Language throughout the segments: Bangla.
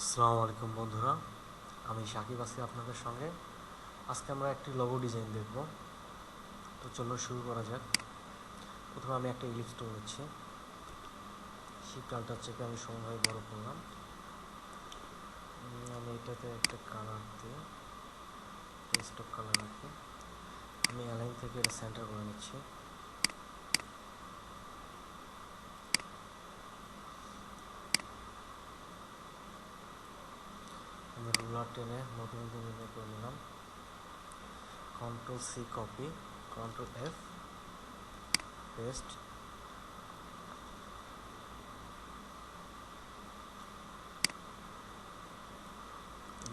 আসসালামু আলাইকুম বন্ধুরা, আমি সাকিব আছি আপনাদের সঙ্গে। আজকে আমরা একটি লোগো ডিজাইন দেখব। তো চলো শুরু করা যাক। প্রথমে আমি একটা ইলিপস টুল নিচ্ছি, শিফট আল্টার চেপে আমি সমানভাবে বড় করলাম। আমি এটাতে একটা কালার দিই, স্টক কালার রাখি। আমি অ্যালাইন থেকে এটা সেন্টার করে নিচ্ছি। আমি রুলার টেনে নতুন নির্ণয় করে নিলাম। Control C copy, control F paste.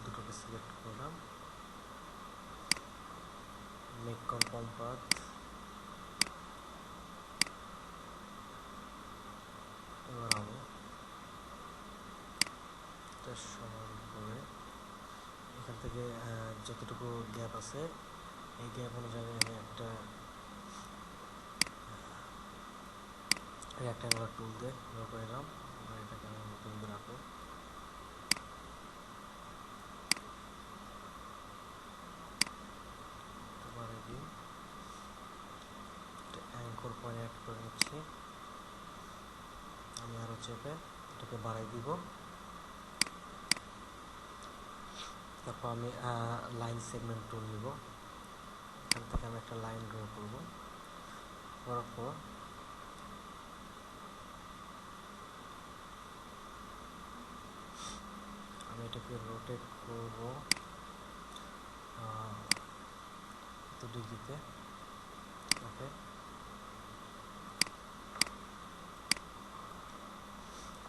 দুটোকে সিলেক্ট করলাম। মেক কনফার্ম পাথ, এবার আমি এটা সমান করে এখান থেকে যতটুকু গ্যাপ আছে এই গ্যাপ অনুযায়ী আমি একটা রেক্ট্যাঙ্গুলার টুল দিয়ে ড্র করে নিলাম। আর এটাকে আমি নতুন করে রাখবো। এবারে দিই একটা অ্যাঙ্কর পয়েন্ট অ্যাড করে নিচ্ছি। আমি আরও চেপে এটাকে বাড়াই দিব। তারপর আমি লাইন সেগমেন্ট টুল নিব। এখান থেকে আমি একটা লাইন ড্র করব। করার পর আমি এটাকে রোটেট করব 2 ডিগ্রিতে। ওকে,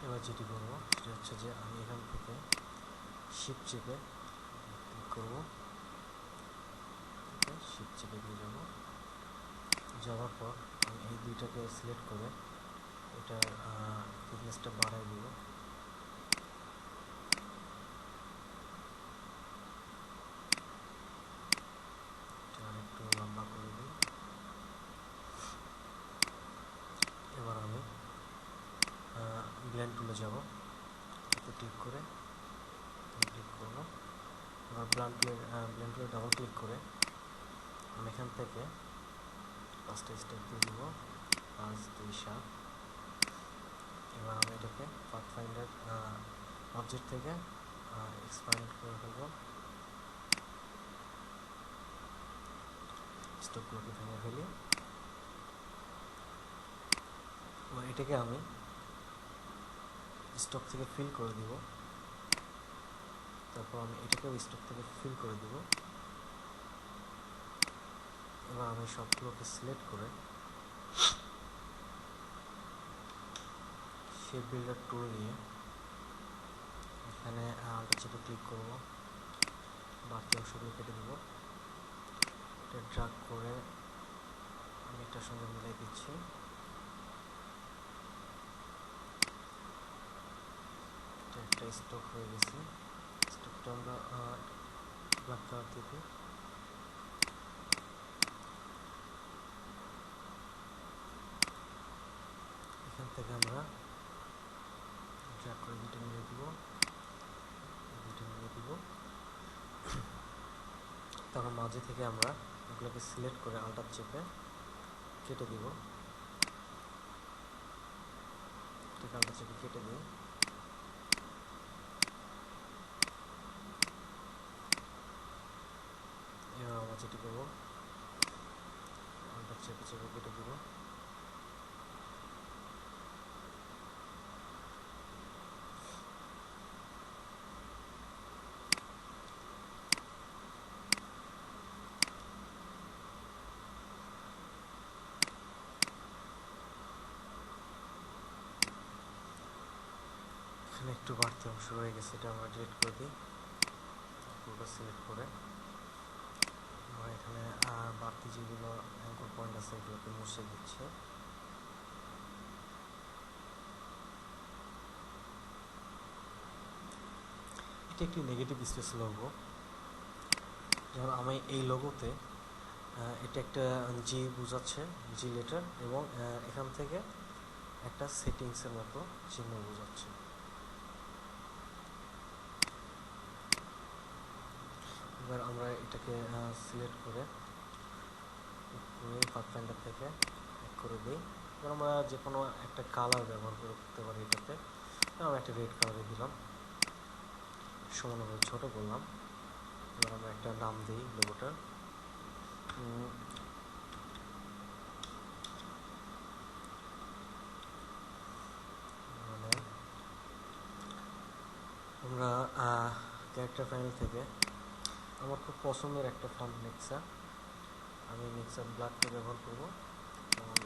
এবার যেটি করবো সেটা হচ্ছে যে আমি এখান থেকে শিফট চেপে ক্লিক করবো। শিফট চেপে দিয়ে যাবো। যাওয়ার পর আমি এই দুইটাকে সিলেক্ট করে এটার থিকনেসটা বাড়াই দিব। এটা আরেকটু লম্বা করে দিই। এবার আমি ব্লেন্ড টুলে যাব, এতে ক্লিক করে ক্লিক করবো। এবার ব্লেন্ড টুলে ডাবল ক্লিক করে আমি এখান থেকে 5টা স্টেপ দিয়ে দিব, 5, 2, 7। এবার আমি এটাকে পাথ ফাইন্ডার অবজেক্ট থেকে এক্সপ্যান্ড করে ফেলবো। স্টকগুলোকে ভেঙে ফেলি। এবার এটাকে আমি স্টক থেকে ফিল করে দিব। তারপর আমি এটাকেও স্টক থেকে ফিল করে দিব। এবার আমি সবগুলোকে সিলেক্ট করে শেপ বিল্ডার টুল নিয়ে এখানে আলটা চেপে ক্লিক করব, বাকি অংশগুলো কেটে দেবো। এটা ড্রাগ করে আমি এটার সঙ্গে মিলাই দিচ্ছি। এটা একটা স্টক হয়ে গেছে। স্টকটা আমরা ব্ল্যাক কালার দিয়ে দিই। এখান থেকে আমরা ড্রাগ করে দুটো মিলিয়ে দিব, তারপর মাঝে থেকে আমরা এগুলোকে সিলেক্ট করে আলটার চেপে কেটে দিব। আলটার চেপে কেটে দিই। এবার আমরা যেটি করবো আলটার চেপে চেপে কেটে দিব। এখানে একটু বাড়তি অংশ রয়ে গেছে, এটা আমরা ডিলিট করে দিই। পুরোটা সিলেক্ট করে আমরা এখানে বাড়তি যেগুলো অ্যাঙ্কর পয়েন্ট আছে এগুলোকে মুছে দিচ্ছি। এটি একটি নেগেটিভ স্পেস লোগো। যেমন আমি এই লোগোতে এটা একটা জি বোঝাচ্ছে, জি লেটার, এবং এখান থেকে একটা সেটিংসের মতো চিহ্ন বোঝাচ্ছে। এবার আমরা এটাকে সিলেক্ট করে পাথফাইন্ডার থেকে এক করে দিই। এবার আমরা যে কোনো একটা কালার ব্যবহার করতে পারি এটাতে। আমরা একটা রেড কালারে দিলাম, সমানভাবে ছোটো করলাম। এবার আমরা একটা নাম দিই লোগোটার। মানে আমরা ক্যারেক্টার প্যানেল থেকে আমার খুব পছন্দের একটা ফন্ট নেক্সা, আমি নেক্সা ব্ল্যাকটা ব্যবহার করব। এবং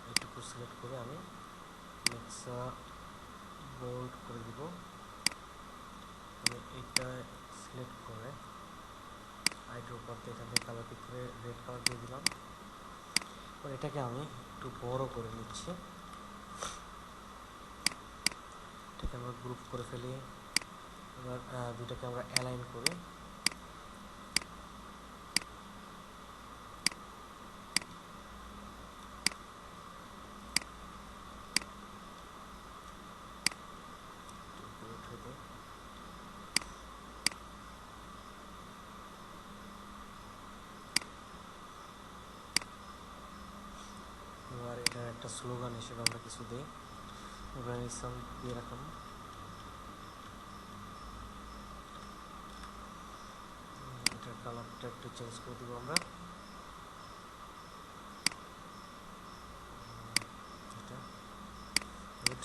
এইটুকু সিলেক্ট করে আমি নেক্সা বোল্ড করে দিব। আমি এইটা সিলেক্ট করে আইটার উপর এখান থেকে কালার পিক করে রেড কালার দিয়ে দিলাম। এবার এটাকে আমি একটু বড় করে নিচ্ছি। এটাকে আমরা গ্রুপ করে ফেলি। এবার দুটাকে আমরা অ্যালাইন করি। এবার এটার একটা স্লোগান হিসেবে আমরা কিছু দিই, ইসলাম দিয়ে রাখলাম। এটার কালারটা একটু চেঞ্জ করে দিব আমরা। এটা গুড।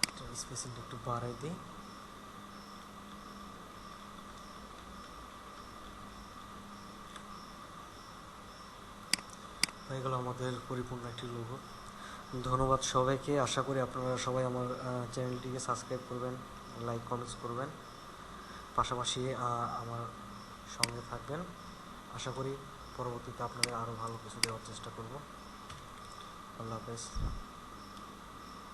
এটার স্পেসিংটা একটু বাড়াই দিই। হয়ে গেল আমাদের পরিপূর্ণ একটি লোগো। ধন্যবাদ সবাইকে। আশা করি আপনারা সবাই আমার চ্যানেলটিকে সাবস্ক্রাইব করবেন, লাইক কমেন্টস করবেন, পাশাপাশি আমার সঙ্গে থাকবেন। আশা করি পরবর্তীতে আপনাদের আরও ভালো কিছু দেওয়ার চেষ্টা করব। আল্লাহ হাফেজ।